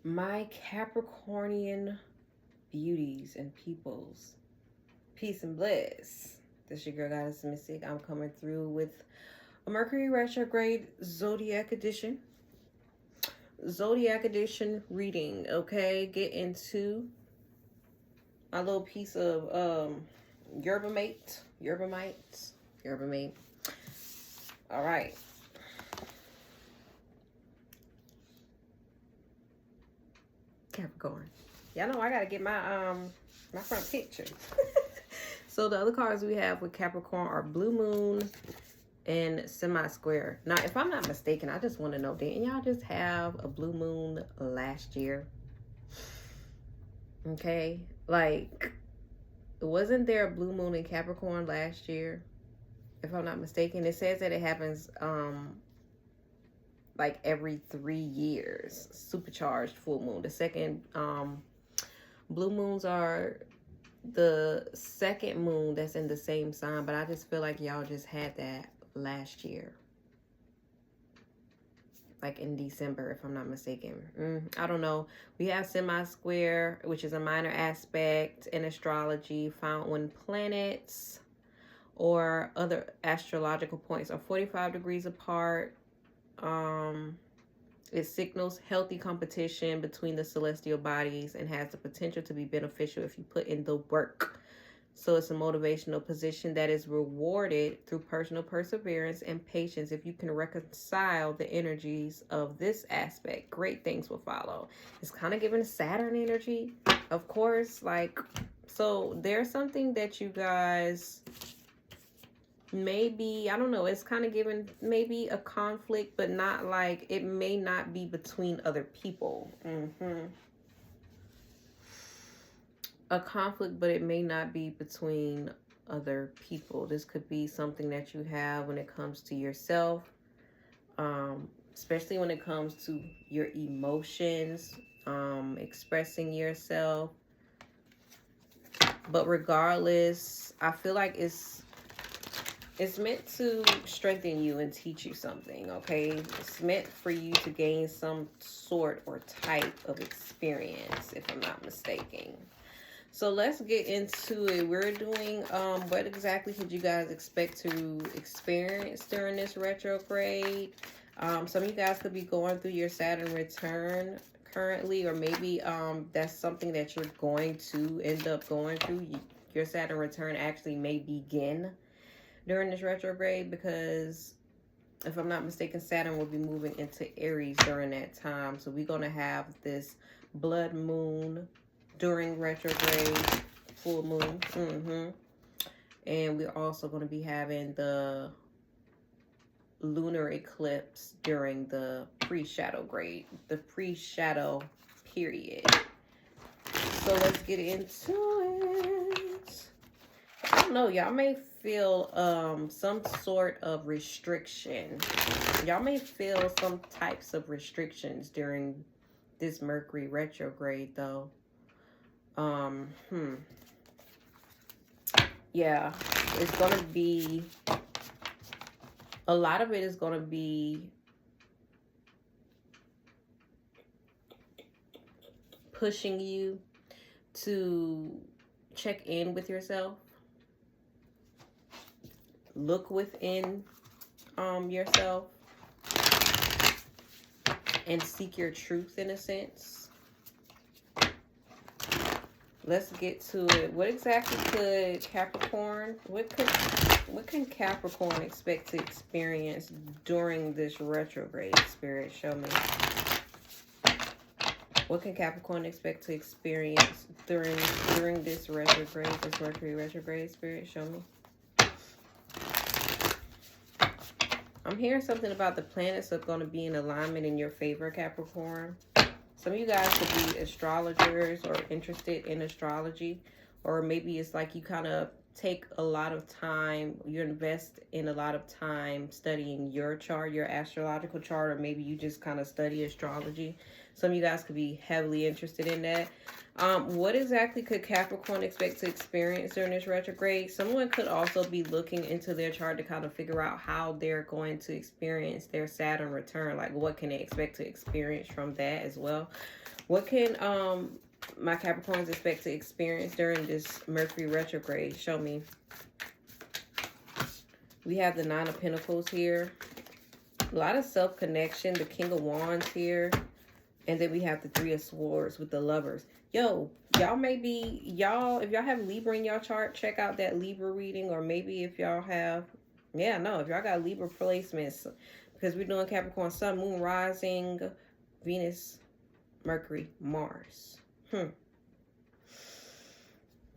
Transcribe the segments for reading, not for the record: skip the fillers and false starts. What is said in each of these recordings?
My Capricornian beauties and peoples, peace and bliss. This is your girl Goddess Mystic. I'm coming through with a Mercury Retrograde Zodiac Edition. Zodiac Edition reading, okay? Get into my little piece of yerba mate. All right. Capricorn. Y'all know I gotta get my my front picture. So the other cards we have with Capricorn are Blue Moon and Semi-Square. Now, if I'm not mistaken, I just want to know, didn't y'all just have a Blue Moon last year? Okay, like, wasn't there a Blue Moon in Capricorn last year? If I'm not mistaken, it says that it happens like every 3 years. Supercharged full moon. The second blue moons are the second moon that's in the same sign, but I just feel like y'all just had that last year, like in December, if I'm not mistaken. I don't know. We have Semi-Square, which is a minor aspect in astrology found when planets or other astrological points are 45 degrees apart. It signals healthy competition between the celestial bodies and has the potential to be beneficial if you put in the work. So it's a motivational position that is rewarded through personal perseverance and patience. If you can reconcile the energies of this aspect, great things will follow. It's kind of giving Saturn energy, of course. Like, so there's something that you guys maybe, I don't know, it's kind of giving maybe a conflict, but not like, it may not be between other people. A conflict, but it may not be between other people. This could be something that you have when it comes to yourself, especially when it comes to your emotions, expressing yourself. But regardless, I feel like it's meant to strengthen you and teach you something, okay? It's meant for you to gain some sort or type of experience, if I'm not mistaken. So let's get into it. We're doing what exactly could you guys expect to experience during this retrograde? Some of you guys could be going through your Saturn return currently, or maybe that's something that you're going to end up going through. Your Saturn return actually may begin during this retrograde, because if I'm not mistaken, Saturn will be moving into Aries during that time. So we're going to have this blood moon during retrograde, full moon. And we're also going to be having the lunar eclipse during the pre-shadow grade, the pre-shadow period. So let's get into it. I don't know, y'all may feel some sort of restriction. Y'all may feel some types of restrictions during this Mercury retrograde, though. Yeah, it's gonna be, a lot of it is gonna be pushing you to check in with yourself. Look within yourself and seek your truth, in a sense. Let's get to it. What exactly could Capricorn, what can Capricorn expect to experience during this retrograde? Spirit, show me. What can Capricorn expect to experience during this retrograde, this Mercury retrograde? Spirit, show me. I'm hearing something about the planets are going to be in alignment in your favor, Capricorn. Some of you guys could be astrologers or interested in astrology, or maybe it's like you kind of take a lot of time, you invest in a lot of time studying your chart, your astrological chart, or maybe you just kind of study astrology. Some of you guys could be heavily interested in that. What exactly could Capricorn expect to experience during this retrograde? Someone could also be looking into their chart to kind of figure out how they're going to experience their Saturn return. Like, what can they expect to experience from that as well? What can my Capricorns expect to experience during this Mercury retrograde? Show me. We have the Nine of Pentacles here. A lot of self-connection. The King of Wands here. And then we have the Three of Swords with the Lovers. Yo, y'all may be, if y'all have Libra in y'all chart, check out that Libra reading. Or maybe if y'all have, if y'all got Libra placements, because we're doing Capricorn Sun, Moon, Rising, Venus, Mercury, Mars.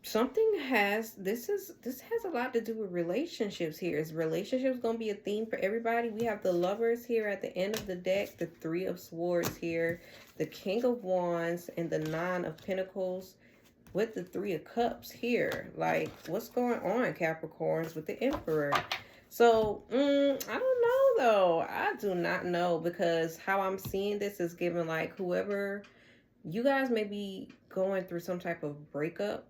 Something has, this has a lot to do with relationships here. Is relationships going to be a theme for everybody? We have the Lovers here at the end of the deck, the Three of Swords here, the King of Wands, and the Nine of Pentacles with the Three of Cups here. Like, what's going on, Capricorns, with the Emperor? So, I don't know, though. I do not know, because how I'm seeing this is given, like, whoever, you guys may be going through some type of breakup.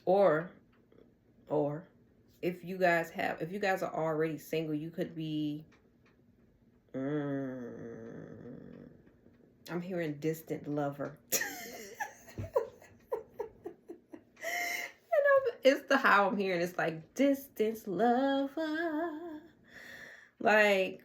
Or if you guys are already single, you could be, I'm hearing distant lover. It's the how I'm hearing. It's like distance lover. Like,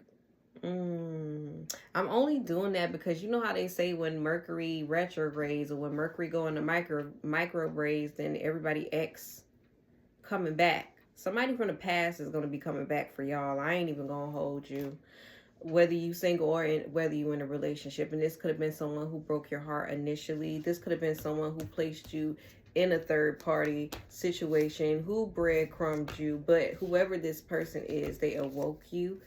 I'm only doing that because you know how they say when Mercury retrogrades or when Mercury go into microbraids, then everybody X coming back. Somebody from the past is going to be coming back for y'all. I ain't even going to hold you. Whether you single or whether you in a relationship. And this could have been someone who broke your heart initially. This could have been someone who placed you in a third party situation, who breadcrumbed you. But whoever this person is, they awoke you.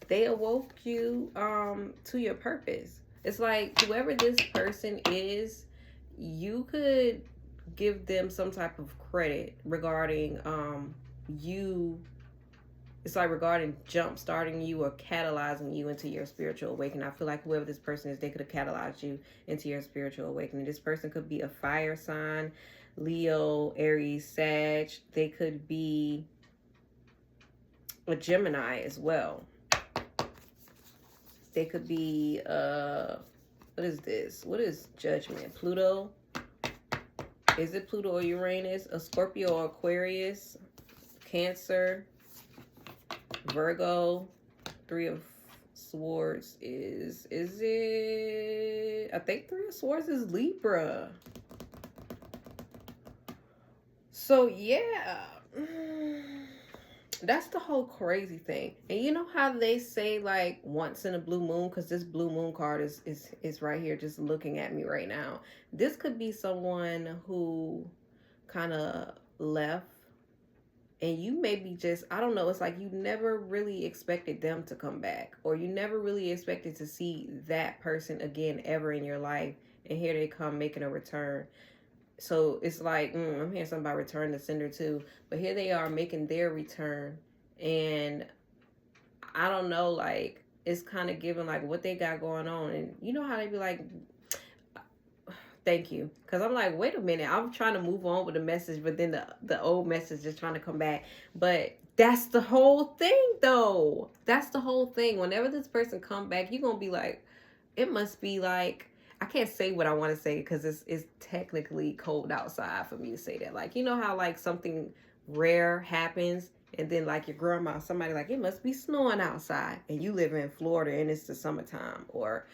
They awoke you to your purpose. It's like whoever this person is, you could give them some type of credit regarding you. It's like regarding jump starting you or catalyzing you into your spiritual awakening. I feel like whoever this person is, they could have catalyzed you into your spiritual awakening. This person could be a fire sign, Leo, Aries, Sag. They could be a Gemini as well. They could be, what is this? What is Judgment? Pluto? Is it Pluto or Uranus? A Scorpio or Aquarius? Cancer? Virgo? Three of Swords is it? I think Three of Swords is Libra. So, yeah. That's the whole crazy thing. And you know how they say like once in a blue moon, because this blue moon card is right here just looking at me right now. This could be someone who kind of left and you maybe just, I don't know, it's like you never really expected them to come back, or you never really expected to see that person again ever in your life, and here they come making a return. So it's like, I'm hearing something about return to sender too. But here they are making their return. And I don't know, like, it's kind of giving like what they got going on. And you know how they be like, thank you. Because I'm like, wait a minute. I'm trying to move on with the message. But then the old message is trying to come back. But that's the whole thing, though. That's the whole thing. Whenever this person come back, you're going to be like, it must be like, I can't say what I want to say because it's technically cold outside for me to say that. Like, you know how like something rare happens and then like your grandma, somebody like, it must be snowing outside, and you live in Florida and it's the summertime. Or,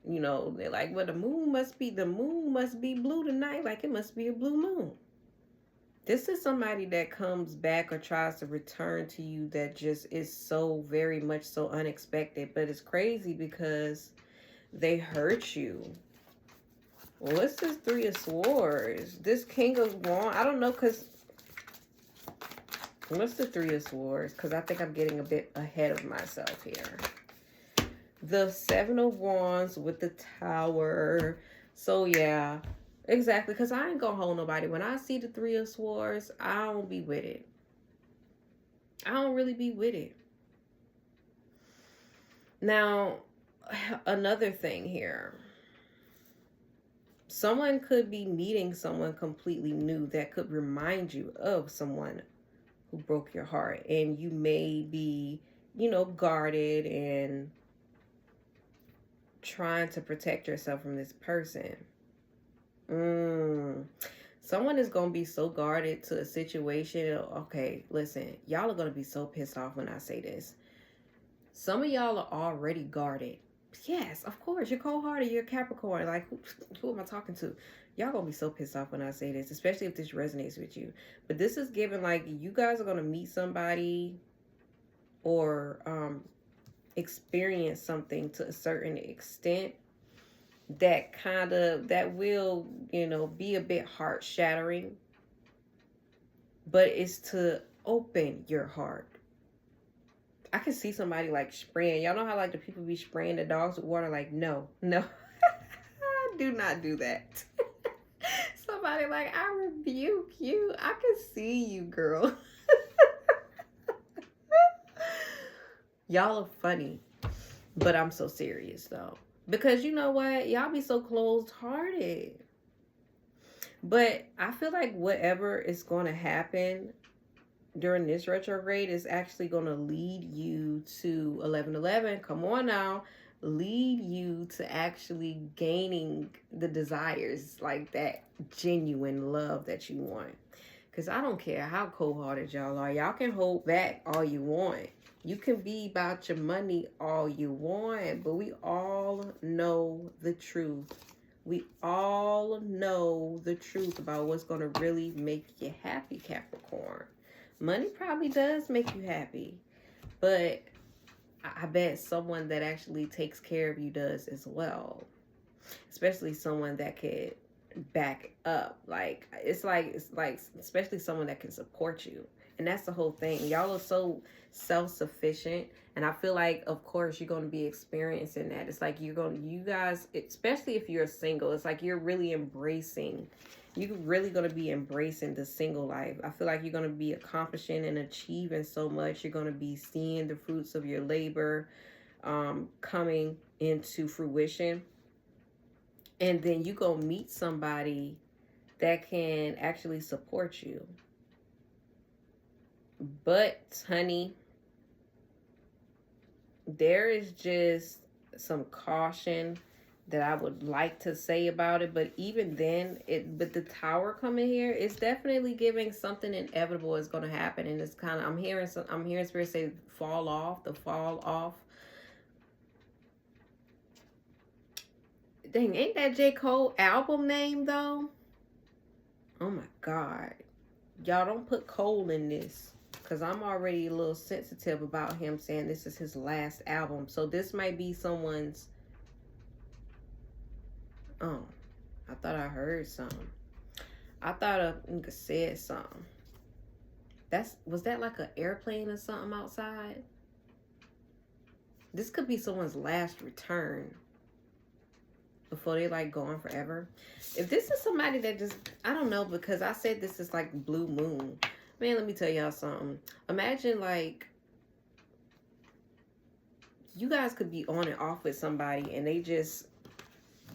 you know, they're like, well, the moon must be blue tonight. Like, it must be a blue moon. This is somebody that comes back or tries to return to you that just is so very much so unexpected. But it's crazy because they hurt you. What's this Three of Swords? This King of Wands. I don't know, because what's the Three of Swords? Because I think I'm getting a bit ahead of myself here. The Seven of Wands with the Tower. So, yeah. Exactly, because I ain't gonna hold nobody. When I see the Three of Swords, I don't be with it. I don't really be with it. Now, another thing here. Someone could be meeting someone completely new that could remind you of someone who broke your heart. And you may be, guarded and trying to protect yourself from this person. Someone is going to be so guarded to a situation. Okay, listen, y'all are going to be so pissed off when I say this. Some of y'all are already guarded. Yes, of course, you're cold-hearted, you're Capricorn. Like, who am I talking to? Y'all gonna be so pissed off when I say this, especially if this resonates with you. But this is given like you guys are gonna meet somebody or experience something to a certain extent that will, be a bit heart-shattering. But it's to open your heart. I can see somebody like spraying. Y'all know how like the people be spraying the dogs with water? Like, no. Do not do that. Somebody like, I rebuke you. I can see you, girl. Y'all are funny. But I'm so serious though. Because you know what? Y'all be so closed-hearted. But I feel like whatever is going to happen during this retrograde is actually going to lead you to 1111. Come on now. Lead you to actually gaining the desires, like that genuine love that you want. Because I don't care how cold-hearted y'all are. Y'all can hold back all you want. You can be about your money all you want. But we all know the truth. We all know the truth about what's going to really make you happy, Capricorn. Money probably does make you happy, but I bet someone that actually takes care of you does as well. Especially someone that could back up. It's like especially someone that can support you. And that's the whole thing. Y'all are so self-sufficient. And I feel like, of course, you're going to be experiencing that. It's like you guys, especially if you're single, it's like you're really embracing. You're really going to be embracing the single life. I feel like you're going to be accomplishing and achieving so much. You're going to be seeing the fruits of your labor coming into fruition. And then you go meet somebody that can actually support you. But, honey, there is just some caution that I would like to say about it. But even then, but the Tower coming here, it's definitely giving something inevitable is going to happen. And it's kind of, I'm hearing Spirit say fall off. Dang, ain't that J. Cole album name though? Oh my God. Y'all don't put Cole in this. Because I'm already a little sensitive about him saying this is his last album. So this might be someone's... Oh, I thought I heard something. I thought a nigga said something. Was that like an airplane or something outside? This could be someone's last return before they like gone forever. If this is somebody that just, I don't know, because I said this is like blue moon. Man, let me tell y'all something. Imagine like you guys could be on and off with somebody and they just,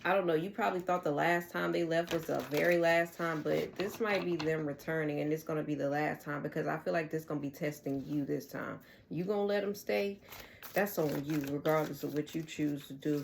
I don't know, you probably thought the last time they left was the very last time, but this might be them returning and it's going to be the last time because I feel like this is going to be testing you this time. You going to let them stay? That's on you, regardless of what you choose to do.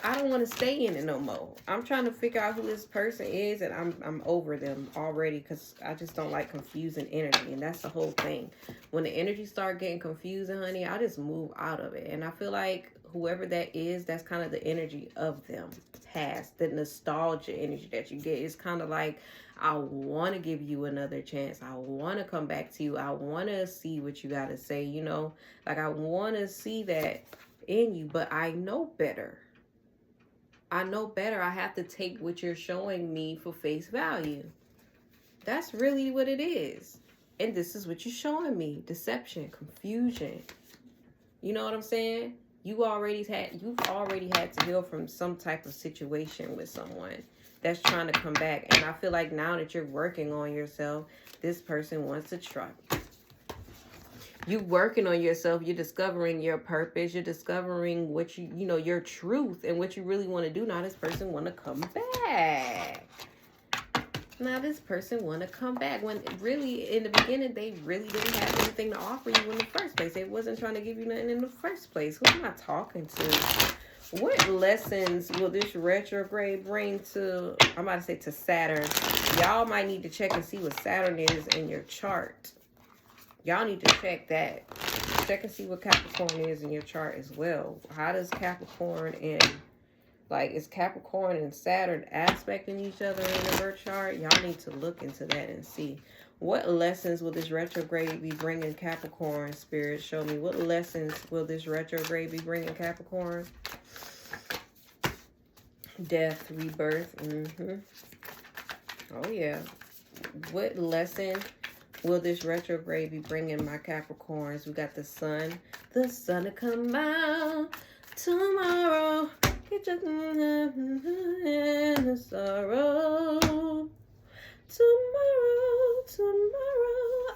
I don't want to stay in it no more. I'm trying to figure out who this person is, and I'm over them already because I just don't like confusing energy, and that's the whole thing. When the energy start getting confusing, honey, I just move out of it. And I feel like whoever that is, that's kind of the energy of them. Past, the nostalgia energy that you get is kind of like, I want to give you another chance. I want to come back to you. I want to see what you got to say, you know. Like, I want to see that in you, but I know better. I know better. I have to take what you're showing me for face value. That's really what it is. And this is what you're showing me. Deception, confusion. You know what I'm saying? You've already had to heal from some type of situation with someone that's trying to come back. And I feel like now that you're working on yourself, this person wants to try. You working on yourself, you're discovering your purpose, you're discovering what you know, your truth and what you really want to do. Now this person want to come back. Now this person want to come back when really in the beginning they really didn't have anything to offer you in the first place. They wasn't trying to give you nothing in the first place. Who am I talking to? What lessons will this retrograde bring to, I'm about to say to Saturn? Y'all might need to check and see what Saturn is in your chart. Y'all need to check that. Check and see what Capricorn is in your chart as well. How does Capricorn and, like, is Capricorn and Saturn aspecting each other in the birth chart? Y'all need to look into that and see. What lessons will this retrograde be bringing Capricorn? Spirit, show me. What lessons will this retrograde be bringing Capricorn? Death, rebirth. Oh, yeah. What lesson will this retrograde be bringing my Capricorns? We got the sun. The sun to come out tomorrow. Get your and the sorrow. Tomorrow,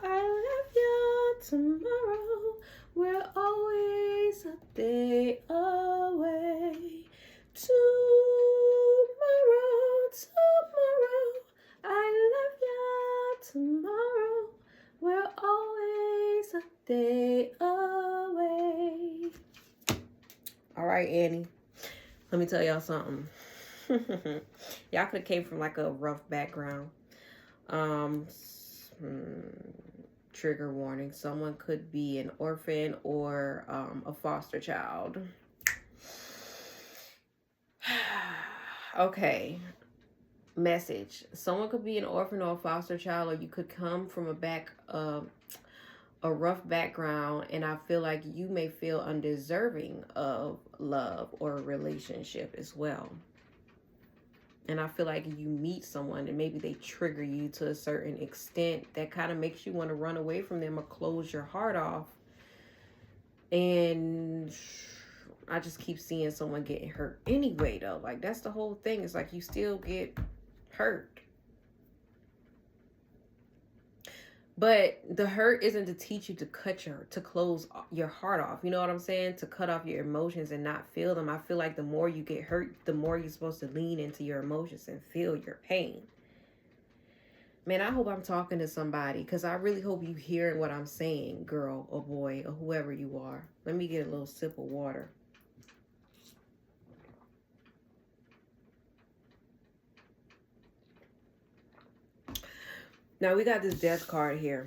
I love you. Tomorrow, we're always a day away. Tomorrow, I love you. Tomorrow, we're always a day away. All right, Annie. Let me tell y'all something. Y'all could have came from like a rough background. Trigger warning. Someone could be an orphan or a foster child. Okay. Message. Someone could be an orphan or a foster child, or you could come from a rough background, and I feel like you may feel undeserving of love or a relationship as well. And I feel like you meet someone and maybe they trigger you to a certain extent that kind of makes you want to run away from them or close your heart off. And I just keep seeing someone getting hurt anyway, though. Like, that's the whole thing. It's like you still get hurt. But the hurt isn't to teach you to close your heart off. You know what I'm saying? To cut off your emotions and not feel them. I feel like the more you get hurt, the more you're supposed to lean into your emotions and feel your pain. Man, I hope I'm talking to somebody, because I really hope you hearing what I'm saying, girl or boy or whoever you are. Let me get a little sip of water. Now, we got this death card here.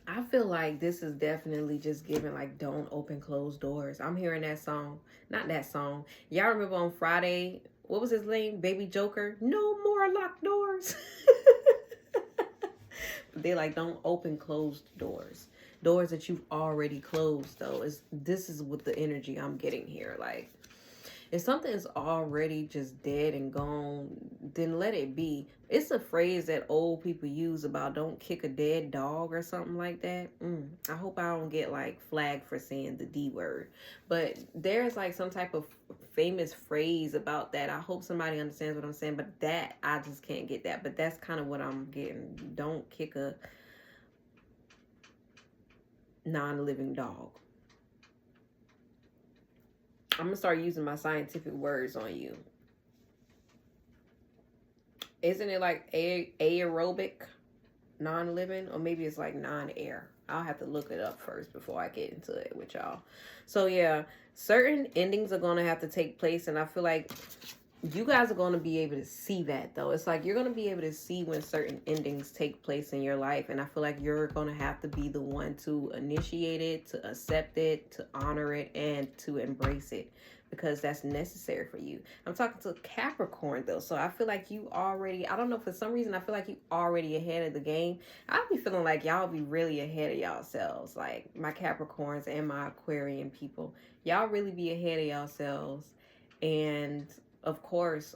I feel like this is definitely just giving, like, don't open closed doors. I'm hearing that song. Not that song. Y'all remember on Friday, what was his name? Baby Joker? No more locked doors. They're like, don't open closed doors. Doors that you've already closed, though. This is what the energy I'm getting here. Like, if something's already just dead and gone, then let it be. It's a phrase that old people use about don't kick a dead dog or something like that. I hope I don't get like flagged for saying the D word. But there's like some type of famous phrase about that. I hope somebody understands what I'm saying. But that, I just can't get that. But that's kind of what I'm getting. Don't kick a non-living dog. I'm going to start using my scientific words on you. Isn't it like aerobic, non-living? Or maybe it's like non-air. I'll have to look it up first before I get into it with y'all. So yeah, certain endings are going to have to take place. And I feel like you guys are going to be able to see that, though. It's like you're going to be able to see when certain endings take place in your life. And I feel like you're going to have to be the one to initiate it, to accept it, to honor it, and to embrace it. Because that's necessary for you. I'm talking to Capricorn, though. So I feel like you already, I don't know, for some reason, I feel like you already ahead of the game. I'll be feeling like y'all be really ahead of yourselves. Like my Capricorns and my Aquarian people. Y'all really be ahead of yourselves. And of course,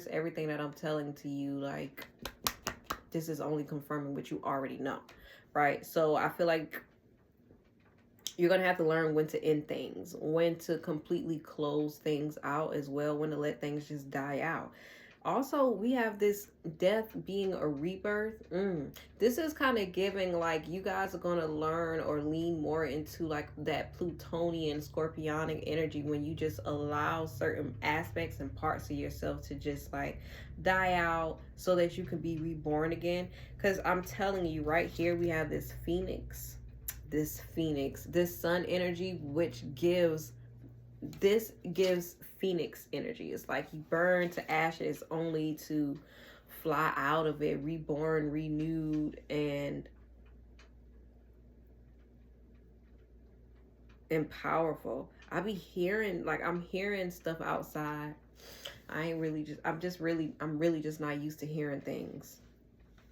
everything that I'm telling to you, like, this is only confirming what you already know, right? So I feel like You're going to have to learn when to end things, when to completely close things out as well, when to let things just die out. Also, we have this death being a rebirth. This is kind of giving like you guys are going to learn or lean more into like that Plutonian Scorpionic energy when you just allow certain aspects and parts of yourself to just like die out so that you can be reborn again. Because I'm telling you right here, we have this phoenix, this sun energy, which gives phoenix energy. It's like you burn to ashes only to fly out of it, reborn, renewed, and powerful. I be hearing, like, I'm hearing stuff outside. I'm really just not used to hearing things.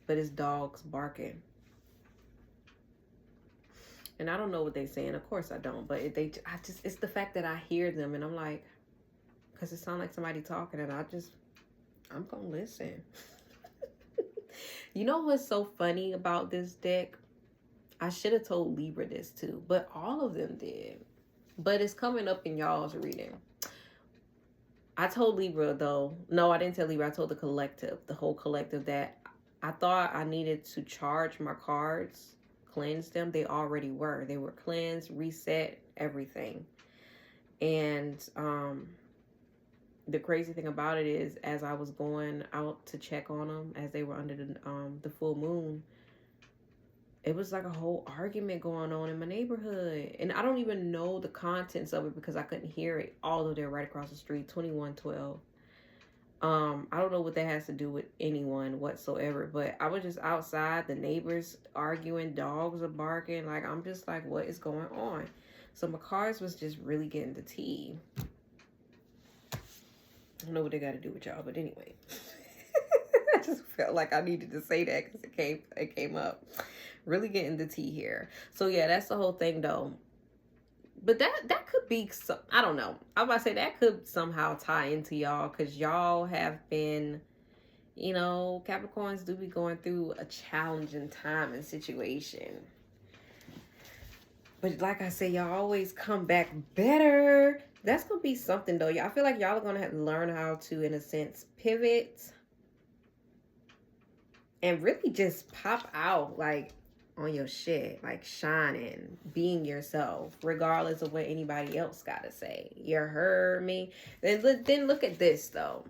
But it's dogs barking. And I don't know what they're saying. Of course I don't. But it's the fact that I hear them and I'm like, because it sounds like somebody talking and I'm going to listen. You know what's so funny about this deck? I should have told Libra this too, but all of them did. But it's coming up in y'all's reading. I told Libra though. No, I didn't tell Libra. I told the collective, the whole collective, that I thought I needed to charge my cards, cleanse them. They already were. They were cleansed, reset, everything. And the crazy thing about it is, as I was going out to check on them as they were under the full moon, it was like a whole argument going on in my neighborhood. And I don't even know the contents of it because I couldn't hear it, although they're right across the street, 2112. I don't know what that has to do with anyone whatsoever, but I was just outside, the neighbors arguing, dogs are barking. Like, I'm just like, what is going on? So my cards was just really getting the tea. I don't know what they got to do with y'all, but anyway. I just felt like I needed to say that because it came up. Really getting the tea here. So yeah, that's the whole thing though. But that could be some, I don't know. I was about to say that could somehow tie into y'all because y'all have been, you know, Capricorns do be going through a challenging time and situation. But like I say, y'all always come back better. That's going to be something though. I feel like y'all are going to have to learn how to, in a sense, pivot and really just pop out like on your shit, like shining, being yourself, regardless of what anybody else gotta say. You heard me? Then look at this though.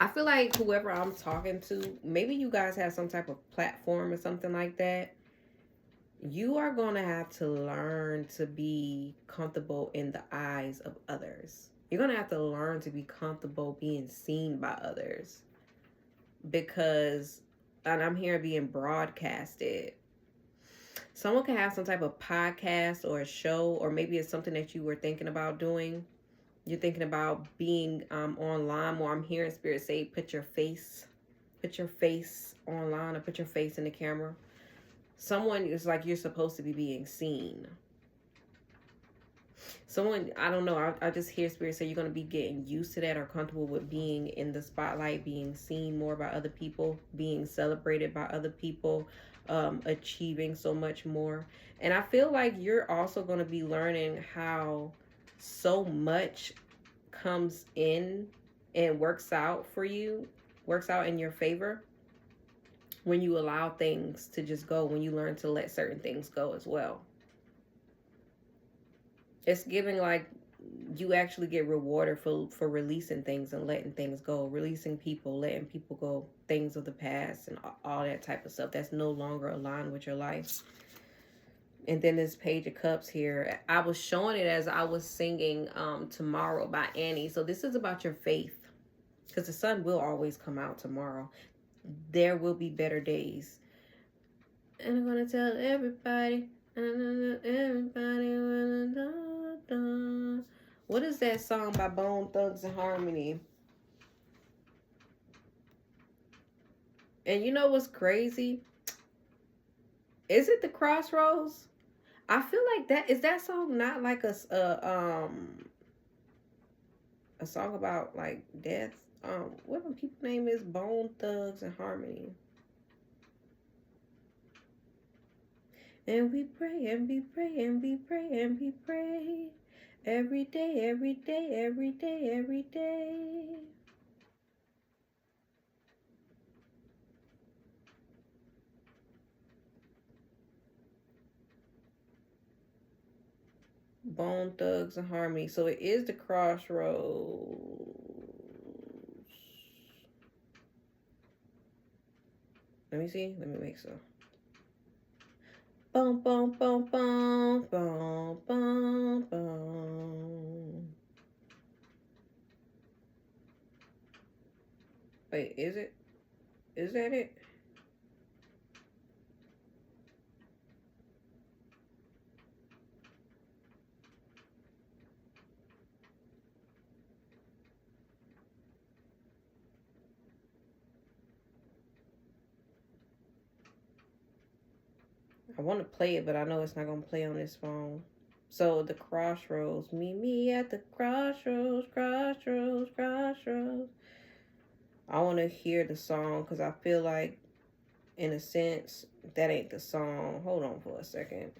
I feel like whoever I'm talking to, maybe you guys have some type of platform or something like that. You are gonna have to learn to be comfortable in the eyes of others. You're gonna have to learn to be comfortable being seen by others, because, and I'm here being broadcasted. Someone can have some type of podcast or a show, or maybe it's something that you were thinking about doing. You're thinking about being online, or I'm hearing Spirit say, put your face online, or put your face in the camera. Someone is like, you're supposed to be being seen. Someone, I don't know, I just hear Spirit say you're going to be getting used to that or comfortable with being in the spotlight, being seen more by other people, being celebrated by other people, achieving so much more. And I feel like you're also going to be learning how so much comes in and works out for you, works out in your favor when you allow things to just go, when you learn to let certain things go as well. It's giving like you actually get rewarded for releasing things and letting things go, releasing people, letting people go, things of the past and all that type of stuff that's no longer aligned with your life. And then this Page of Cups here, I was showing it as I was singing Tomorrow by Annie. So this is about your faith, because the sun will always come out tomorrow. There will be better days. And I'm going to tell everybody, what is that song by Bone Thugs and Harmony? And you know what's crazy? Is it The Crossroads? I feel like that is that song not like a song about like death? What the people's name is? Bone Thugs and Harmony. And we pray, and we pray, and we pray, and we pray. Every day, every day, every day, every day. Bone Thugs and Harmony. So it is the crossroads. Let me see. Let me make some. Boom, boom, boom, boom, boom, boom, boom. Wait, is it? Is that it? I want to play it, but I know it's not going to play on this phone. So the crossroads. Meet me at the crossroads, crossroads, crossroads. I want to hear the song because I feel like, in a sense, that ain't the song. Hold on for a second.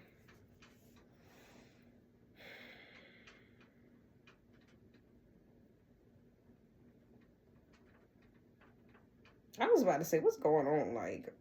I was about to say, what's going on? Like,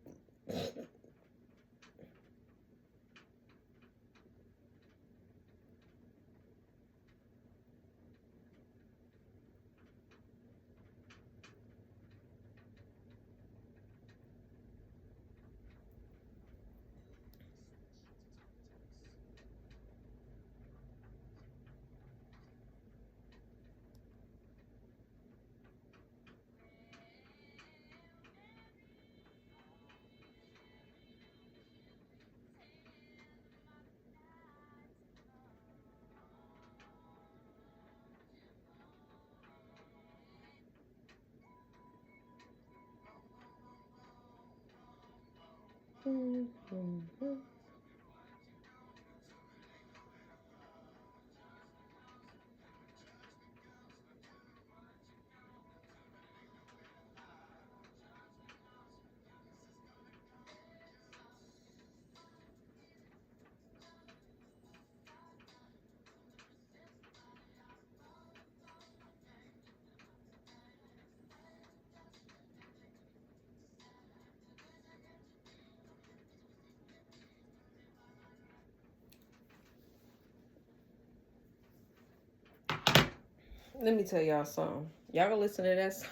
let me tell y'all something. Y'all gonna listen to that song?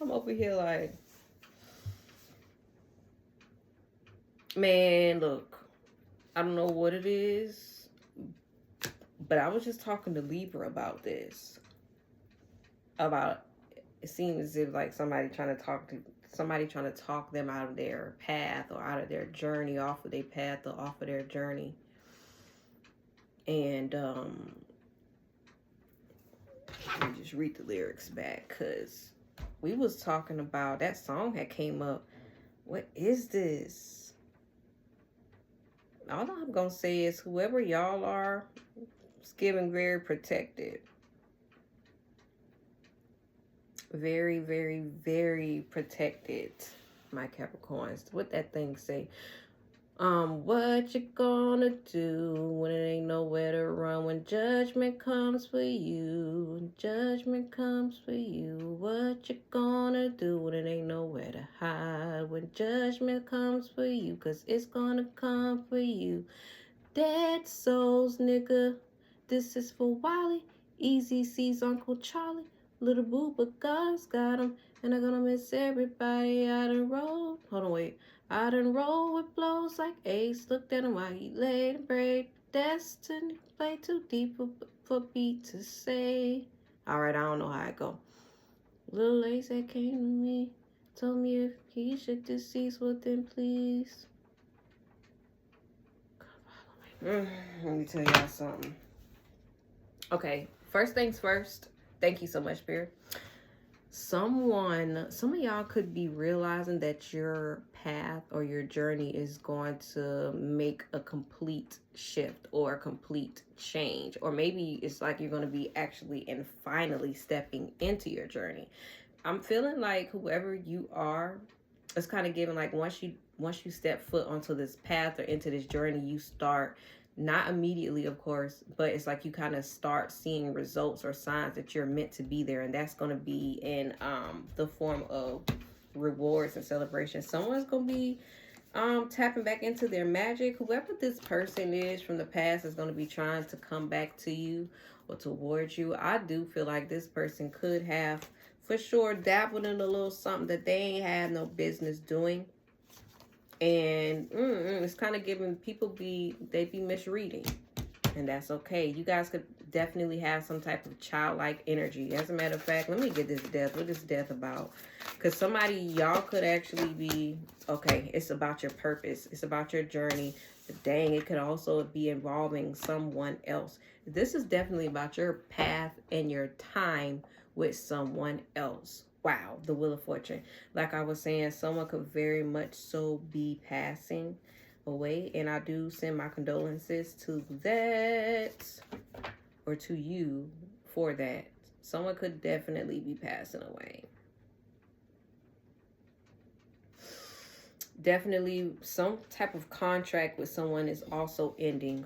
I'm over here like, man, look, I don't know what it is, but I was just talking to Libra about this. About, it seems as if like somebody trying to talk them out of their path or out of their journey, off of their path or off of their journey. And let me just read the lyrics back, because we was talking about that song that came up. What is this? All I'm gonna say is, whoever y'all are, it's giving very protected. Very, very, very protected, my Capricorns. What that thing say? What you gonna do when it ain't nowhere to run? When judgment comes for you, when judgment comes for you. What you gonna do when it ain't nowhere to hide? When judgment comes for you, 'cause it's gonna come for you. Dead souls, nigga. This is for Wally. Easy sees Uncle Charlie. Little boo, but God's got him. And I'm gonna miss everybody I done rolled. Hold on, wait. I done rolled with blows like Ace. Looked at him while he laid and prayed. Destiny play too deep for beat to say. Alright, I don't know how it go. Little Ace that came to me. Told me if he should decease, well then please. Let me tell y'all something. Okay, first things first. Thank you so much, Spirit. Some of y'all could be realizing that your path or your journey is going to make a complete shift or a complete change. Or maybe it's like you're going to be actually and finally stepping into your journey. I'm feeling like whoever you are, it's kind of giving like once you once you step foot onto this path or into this journey, you start, not immediately, of course, but it's like you kind of start seeing results or signs that you're meant to be there. And that's going to be in the form of rewards and celebrations. Someone's going to be tapping back into their magic. Whoever this person is from the past is going to be trying to come back to you or towards you. I do feel like this person could have, for sure, dabbled in a little something that they ain't had no business doing. And it's kind of giving people they be misreading. And that's okay. You guys could definitely have some type of childlike energy. As a matter of fact, let me get this death. What is death about? Because somebody, y'all could actually be, okay, it's about your purpose. It's about your journey. But dang, it could also be involving someone else. This is definitely about your path and your time with someone else. Wow, the Wheel of Fortune. Like I was saying, someone could very much so be passing away. And I do send my condolences to that, or to you for that. Someone could definitely be passing away. Definitely some type of contract with someone is also ending.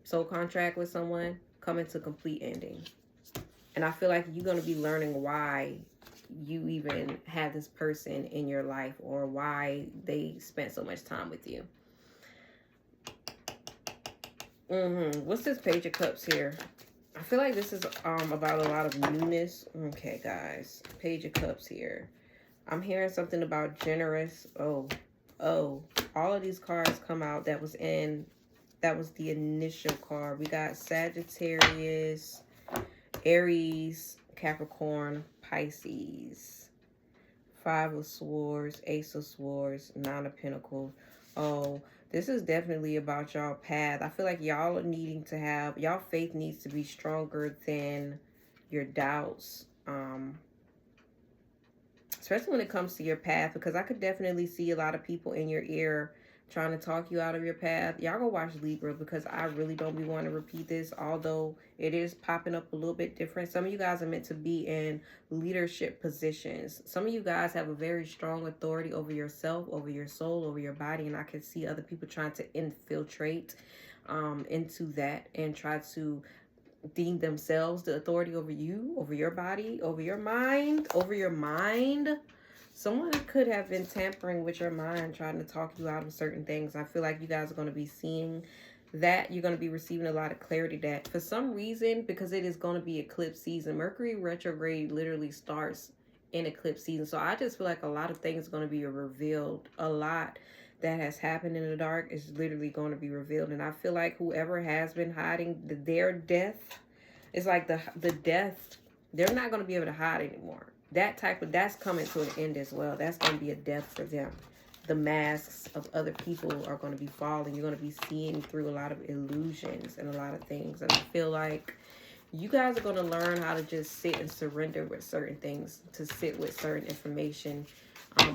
Soul contract with someone coming to complete ending. And I feel like you're going to be learning why you even had this person in your life, or why they spent so much time with you. What's this Page of Cups here? I feel like this is about a lot of newness. Okay, guys. Page of Cups here. I'm hearing something about generous. Oh. All of these cards come out. That was the initial card. We got Sagittarius, Aries, Capricorn, Pisces, Five of Swords, Ace of Swords, Nine of Pentacles. Oh, this is definitely about y'all path. I feel like y'all are needing to have, y'all faith needs to be stronger than your doubts. Especially when it comes to your path, because I could definitely see a lot of people in your ear trying to talk you out of your path. Y'all go watch Libra, because I really don't be wanting to repeat this, although it is popping up a little bit different. Some of you guys are meant to be in leadership positions. Some of you guys have a very strong authority over yourself, over your soul, over your body, and I can see other people trying to infiltrate into that and try to deem themselves the authority over you, over your body, over your mind, Someone could have been tampering with your mind, trying to talk you out of certain things. I feel like you guys are going to be seeing that. You're going to be receiving a lot of clarity that for some reason, because it is going to be eclipse season, Mercury retrograde literally starts in eclipse season. So I just feel like a lot of things are going to be revealed. A lot that has happened in the dark is literally going to be revealed. And I feel like whoever has been hiding their death, it's like the death, they're not going to be able to hide anymore. That's coming to an end as well. That's going to be a death for them. The masks of other people are going to be falling. You're going to be seeing through a lot of illusions and a lot of things. And I feel like you guys are going to learn how to just sit and surrender with certain things, to sit with certain information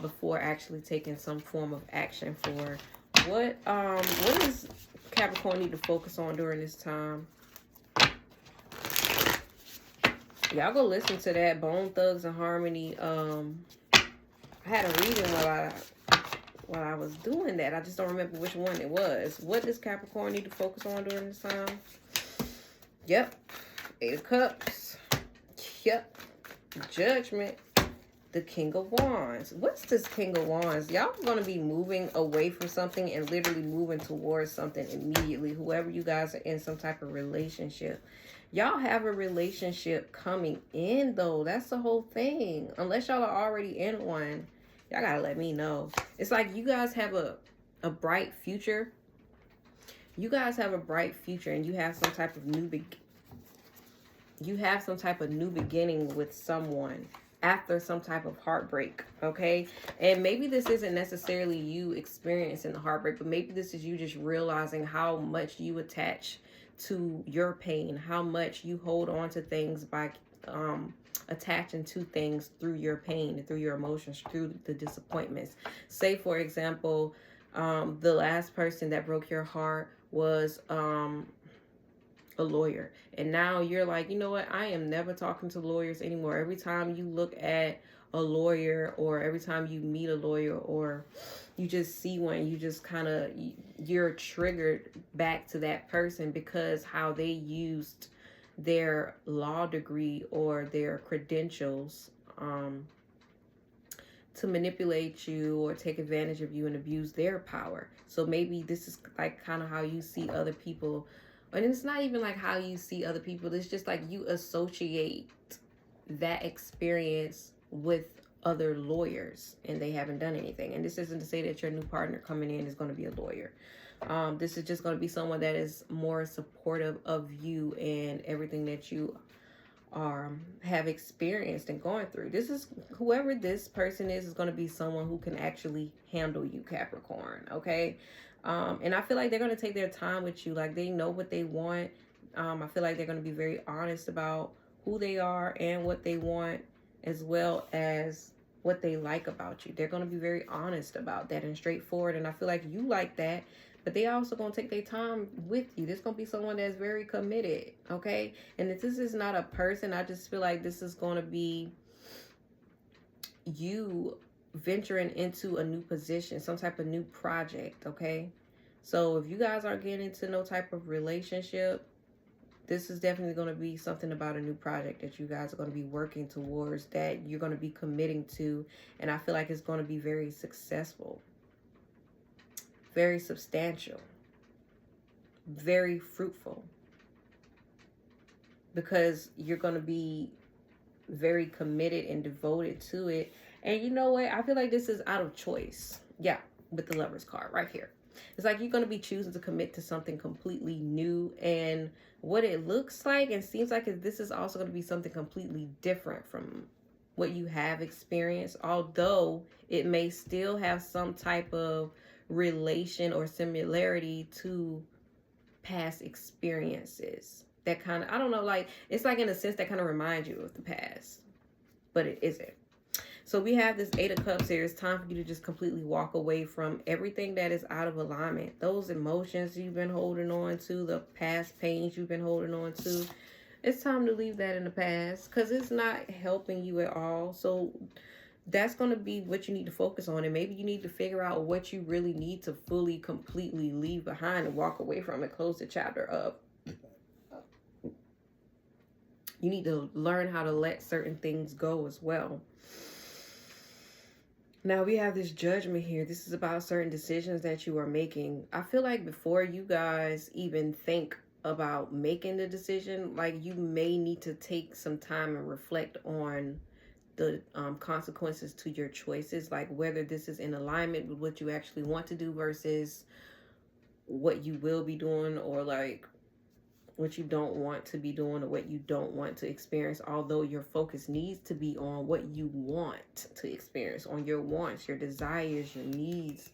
before actually taking some form of action for what does Capricorn need to focus on during this time? Y'all go listen to that Bone Thugs and Harmony. I had a reading while I was doing that. I just don't remember which one it was. What does Capricorn need to focus on during this time? Yep. 8 of Cups. Yep. Judgment. The King of Wands. What's this King of Wands? Y'all are going to be moving away from something and literally moving towards something immediately. Whoever you guys are in some type of relationship. Y'all have a relationship coming in, though. That's the whole thing. Unless y'all are already in one, y'all got to let me know. It's like you guys have a bright future. You guys have a bright future, and you have some type of new beginning with someone after some type of heartbreak, okay? And maybe this isn't necessarily you experiencing the heartbreak, but maybe this is you just realizing how much you attach to your pain, how much you hold on to things by attaching to things through your pain, through your emotions, through the disappointments. Say, for example, the last person that broke your heart was a lawyer. And now you're like, you know what? I am never talking to lawyers anymore. Every time you look at a lawyer, or every time you meet a lawyer, or you just see one, you just kind of, you're triggered back to that person because how they used their law degree or their credentials to manipulate you or take advantage of you and abuse their power. So maybe this is like kind of how you see other people. And it's not even like how you see other people. It's just like you associate that experience with other lawyers and they haven't done anything. And this isn't to say that your new partner coming in is going to be a lawyer. This is just going to be someone that is more supportive of you and everything that you have experienced and going through. This is, whoever this person is going to be someone who can actually handle you, Capricorn. Okay. And I feel like they're going to take their time with you. Like, they know what they want. I feel like they're going to be very honest about who they are and what they want, as well as what they like about you. They're going to be very honest about that and straightforward. And I feel like you like that, but they also going to take their time with you. This going to be someone that's very committed, okay? And if this is not a person, I just feel like this is going to be you venturing into a new position, some type of new project, okay? So if you guys aren't getting into no type of relationship, this is definitely going to be something about a new project that you guys are going to be working towards, that you're going to be committing to. And I feel like it's going to be very successful, very substantial, very fruitful, because you're going to be very committed and devoted to it. And you know what? I feel like this is out of choice. Yeah, with the Lovers card right here. It's like you're going to be choosing to commit to something completely new. And what it looks like and seems like is this is also going to be something completely different from what you have experienced. Although it may still have some type of relation or similarity to past experiences. That kind of, I don't know, like, it's like in a sense that kind of reminds you of the past. But it isn't. So we have this Eight of Cups here. It's time for you to just completely walk away from everything that is out of alignment. Those emotions you've been holding on to, the past pains you've been holding on to. It's time to leave that in the past because it's not helping you at all. So that's going to be what you need to focus on. And maybe you need to figure out what you really need to fully, completely leave behind and walk away from and close the chapter up. You need to learn how to let certain things go as well. Now we have this Judgment here. This is about certain decisions that you are making. I feel like before you guys even think about making the decision, like, you may need to take some time and reflect on the consequences to your choices, like whether this is in alignment with what you actually want to do versus what you will be doing, or like what you don't want to be doing or what you don't want to experience, although your focus needs to be on what you want to experience, on your wants, your desires, your needs.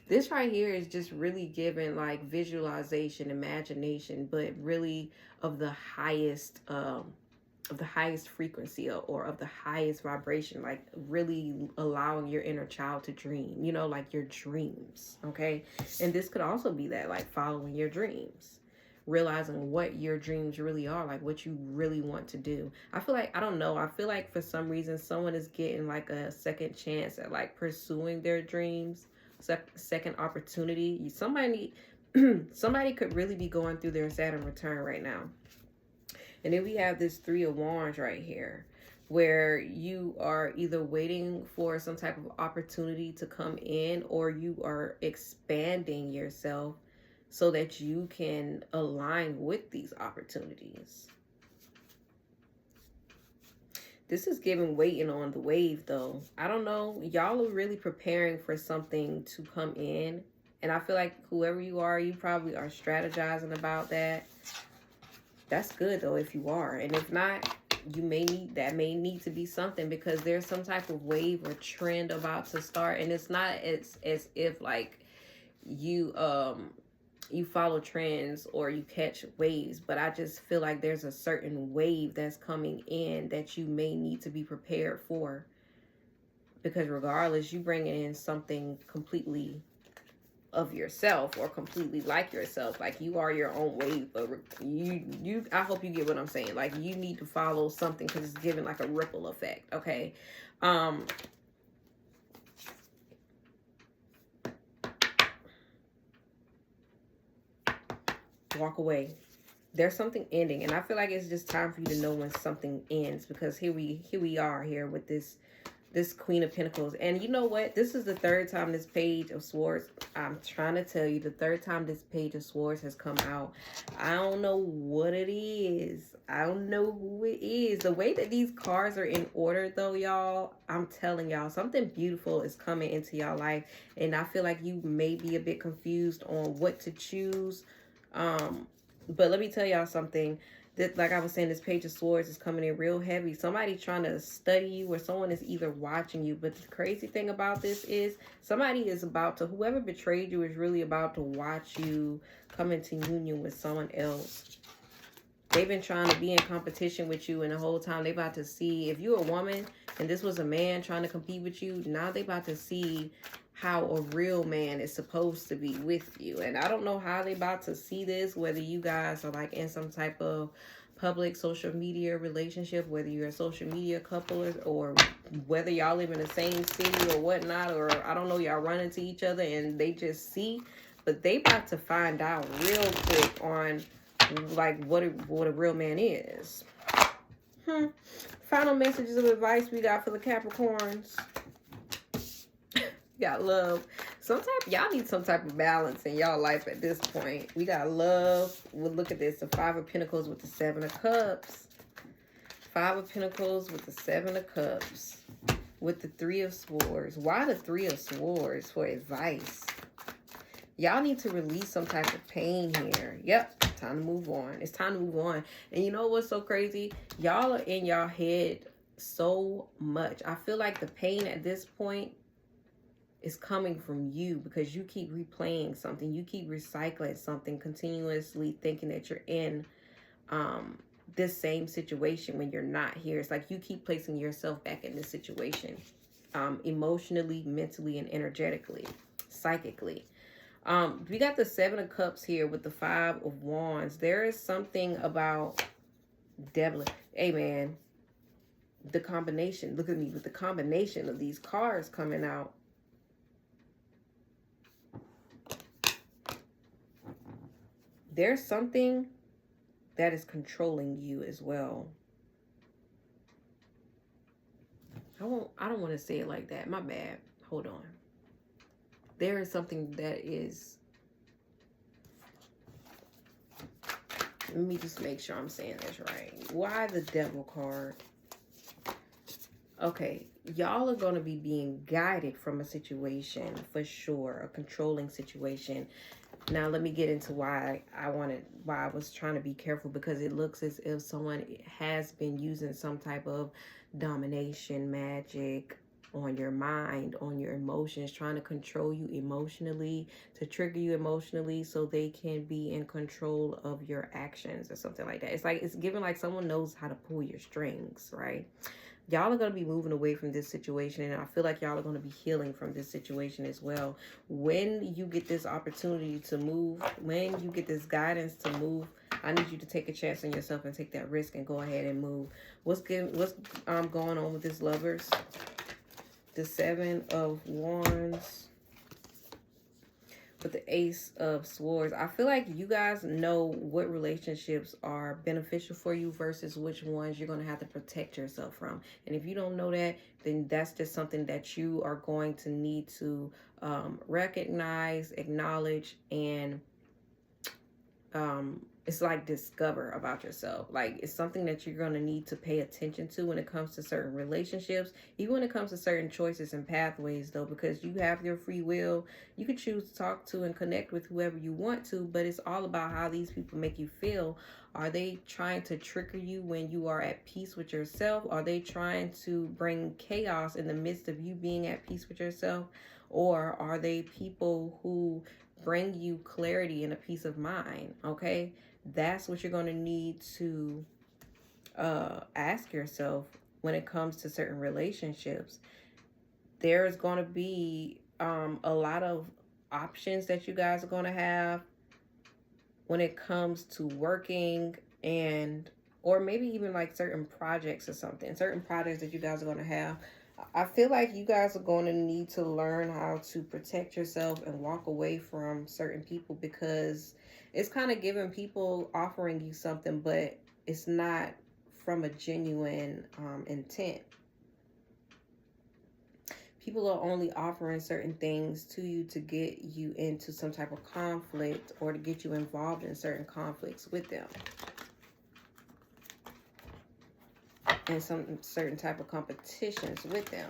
This right here is just really giving like visualization, imagination, but really of the highest frequency or of the highest vibration, like really allowing your inner child to dream, you know, like your dreams, okay? And this could also be that, like following your dreams, realizing what your dreams really are, like what you really want to do. I feel like, I don't know, I feel like for some reason someone is getting like a second chance at like pursuing their dreams, second opportunity. Somebody could really be going through their Saturn return right now. And then we have this Three of Wands right here, where you are either waiting for some type of opportunity to come in, or you are expanding yourself so that you can align with these opportunities. This is giving waiting on the wave, though. I don't know. Y'all are really preparing for something to come in. And I feel like whoever you are, you probably are strategizing about that. That's good, though, if you are. And if not, you may need, that may need to be something, because there's some type of wave or trend about to start. And it's not as if like you follow trends or you catch waves, but I just feel like there's a certain wave that's coming in that you may need to be prepared for, because regardless, you bring in something completely of yourself or completely like yourself. Like, you are your own wave, but I hope you get what I'm saying. Like, you need to follow something because it's giving like a ripple effect. Okay. Walk away. There's something ending, and I feel like it's just time for you to know when something ends, because here we are here with this Queen of Pentacles. And you know what? This is the third time this Page of Swords, I'm trying to tell you, the third time this Page of Swords has come out. I don't know what it is. I don't know who it is. The way that these cards are in order, though, y'all, I'm telling y'all, something beautiful is coming into y'all life. And I feel like you may be a bit confused on what to choose. But let me tell y'all something. That, like I was saying, this Page of Swords is coming in real heavy. Somebody trying to study you, or someone is either watching you. But the crazy thing about this is somebody is about to, whoever betrayed you is really about to watch you come into union with someone else. They've been trying to be in competition with you, and the whole time they about to see, if you're a woman and this was a man trying to compete with you, now they about to see how a real man is supposed to be with you. And I don't know how they about to see this, whether you guys are like in some type of public social media relationship, whether you're a social media couple, or whether y'all live in the same city or whatnot, or I don't know, y'all run into each other and they just see. But they about to find out real quick on like what a real man is. Final messages of advice we got for the Capricorns. Got love. Y'all need some type of balance in y'all life at this point. We got love. We'll look at this. The Five of Pentacles with the Seven of Cups. Five of Pentacles with the Seven of Cups. With the Three of Swords. Why the Three of Swords for advice? Y'all need to release some type of pain here. Yep. Time to move on. It's time to move on. And you know what's so crazy? Y'all are in y'all head so much. I feel like the pain at this point is coming from you, because you keep replaying something. You keep recycling something, continuously thinking that you're in this same situation when you're not here. It's like you keep placing yourself back in this situation, emotionally, mentally, and energetically, psychically. We got the Seven of Cups here with the Five of Wands. There is something about devil. Hey, man, the combination, look at me with the combination of these cards coming out. There's something that is controlling you as well. I don't want to say it like that. My bad. Hold on. There is something that is... Let me just make sure I'm saying this right. Why the Devil card? Okay, y'all are going to be being guided from a situation for sure, a controlling situation. Now, let me get into why I was trying to be careful, because it looks as if someone has been using some type of domination magic on your mind, on your emotions, trying to control you emotionally, to trigger you emotionally so they can be in control of your actions or something like that. It's like, it's given like someone knows how to pull your strings, right? Y'all are going to be moving away from this situation, and I feel like y'all are going to be healing from this situation as well. When you get this opportunity to move, when you get this guidance to move, I need you to take a chance on yourself and take that risk and go ahead and move. What's going on with this Lovers? The Seven of Wands with the Ace of Swords. I feel like you guys know what relationships are beneficial for you versus which ones you're going to have to protect yourself from. And if you don't know that, then that's just something that you are going to need to recognize, acknowledge, and it's like discover about yourself. Like, it's something that you're going to need to pay attention to when it comes to certain relationships, even when it comes to certain choices and pathways, though, because you have your free will. You can choose to talk to and connect with whoever you want to, but it's all about how these people make you feel. Are they trying to trigger you when you are at peace with yourself? Are they trying to bring chaos in the midst of you being at peace with yourself? Or are they people who bring you clarity and a peace of mind? Okay, that's what you're going to need to ask yourself when it comes to certain relationships. There's going to be a lot of options that you guys are going to have when it comes to working, and or maybe even like certain projects or something, certain projects that you guys are going to have. I feel like you guys are going to need to learn how to protect yourself and walk away from certain people, because it's kind of giving people offering you something, but it's not from a genuine intent. People are only offering certain things to you to get you into some type of conflict, or to get you involved in certain conflicts with them, and some certain type of competitions with them.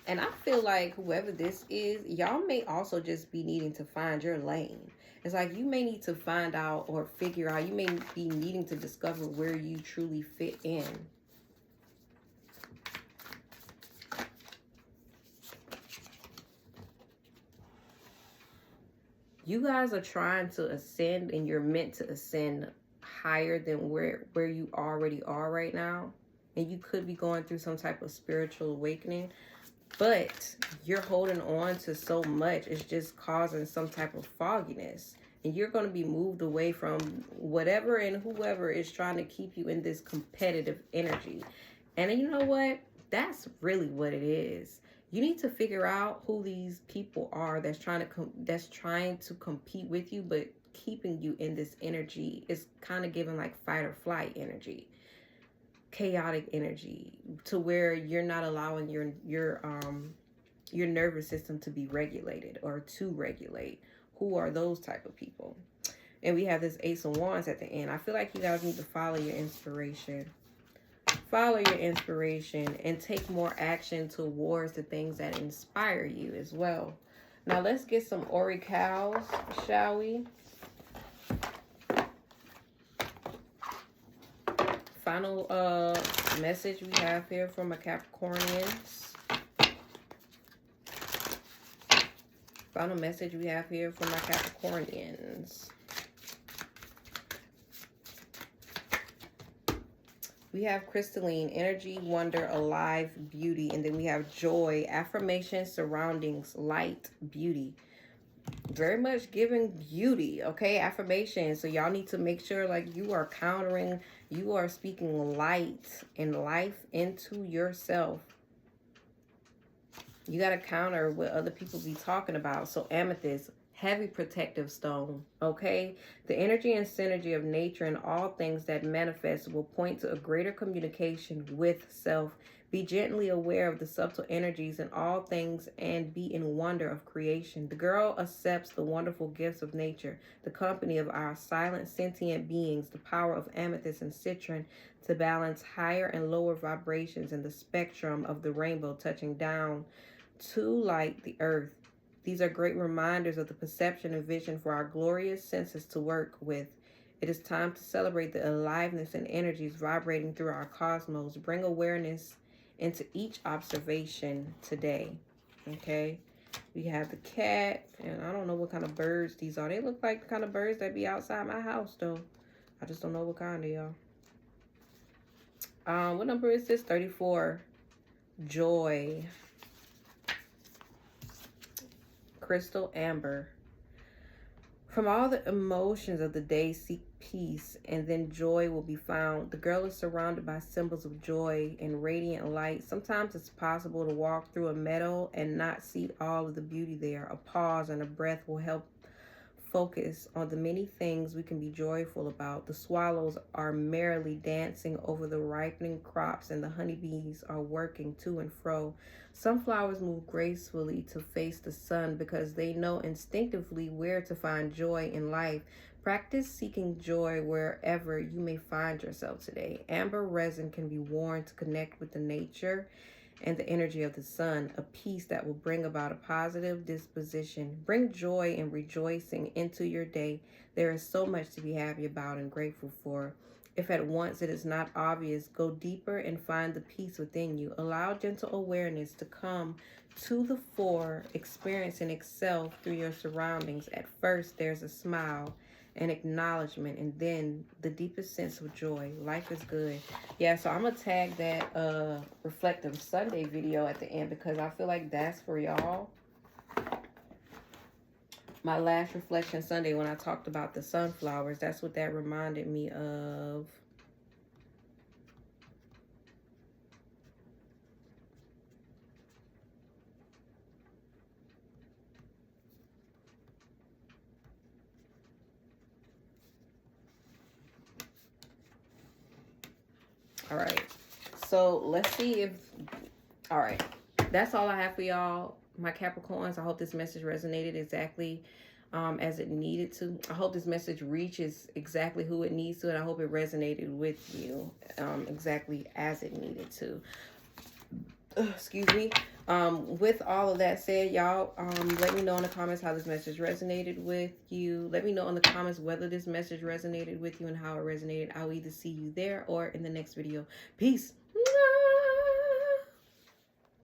And I feel like whoever this is, y'all may also just be needing to find your lane. It's like you may need to find out or figure out, you may be needing to discover where you truly fit in. You guys are trying to ascend, and you're meant to ascend higher than where you already are right now. And you could be going through some type of spiritual awakening, but you're holding on to so much, it's just causing some type of fogginess. And you're going to be moved away from whatever and whoever is trying to keep you in this competitive energy. And you know what? That's really what it is. You need to figure out who these people are that's trying to compete with you, but keeping you in this energy is kind of giving like fight or flight energy, chaotic energy, to where you're not allowing your nervous system to be regulated or to regulate. Who are those type of people? And we have this Ace of Wands at the end. I feel like you guys need to follow your inspiration. Follow your inspiration and take more action towards the things that inspire you as well. Now let's get some oracles, shall we? Final message we have here from a Capricornians. Final message we have here from our Capricornians. We have crystalline, energy, wonder, alive, beauty. And then we have joy, affirmation, surroundings, light, beauty. Very much giving beauty, okay? Affirmation. So y'all need to make sure like you are countering, you are speaking light and life into yourself. You got to counter what other people be talking about. So amethyst, heavy protective stone, okay? The energy and synergy of nature and all things that manifest will point to a greater communication with self. Be gently aware of the subtle energies in all things and be in wonder of creation. The girl accepts the wonderful gifts of nature, the company of our silent sentient beings, the power of amethyst and citron to balance higher and lower vibrations in the spectrum of the rainbow, touching down to light the earth. These are great reminders of the perception and vision for our glorious senses to work with. It is time to celebrate the aliveness and energies vibrating through our cosmos. Bring awareness into each observation today. Okay? We have the cat, and I don't know what kind of birds these are. They look like the kind of birds that be outside my house, though. I just don't know what kind they are. What number is this? 34. Joy. Crystal amber. From all the emotions of the day, seek peace, and then joy will be found. The girl is surrounded by symbols of joy and radiant light. Sometimes it's possible to walk through a meadow and not see all of the beauty there. A pause and a breath will help focus on the many things we can be joyful about. The swallows are merrily dancing over the ripening crops, and the honeybees are working to and fro. Some flowers move gracefully to face the sun because they know instinctively where to find joy in life. Practice seeking joy wherever you may find yourself today. Amber resin can be worn to connect with the nature and the energy of the sun, a peace that will bring about a positive disposition. Bring joy and rejoicing into your day. There is so much to be happy about and grateful for. If at once it is not obvious, go deeper and find the peace within you. Allow gentle awareness to come to the fore, experiencing itself through your surroundings. At first, there's a smile, an acknowledgement, and then the deepest sense of joy. Life is good. Yeah, so I'm gonna tag that Reflective Sunday video at the end because I feel like that's for y'all. my last reflection Sunday when I talked about the sunflowers. That's what that reminded me of. All right, so let's see if, all right, that's all I have for y'all, my Capricorns. I hope this message resonated exactly as it needed to. I hope this message reaches exactly who it needs to, and I hope it resonated with you exactly as it needed to. Excuse me. With all of that said, y'all, let me know in the comments how this message resonated with you. Let me know in the comments whether this message resonated with you and how it resonated. I'll either see you there or in the next video. Peace.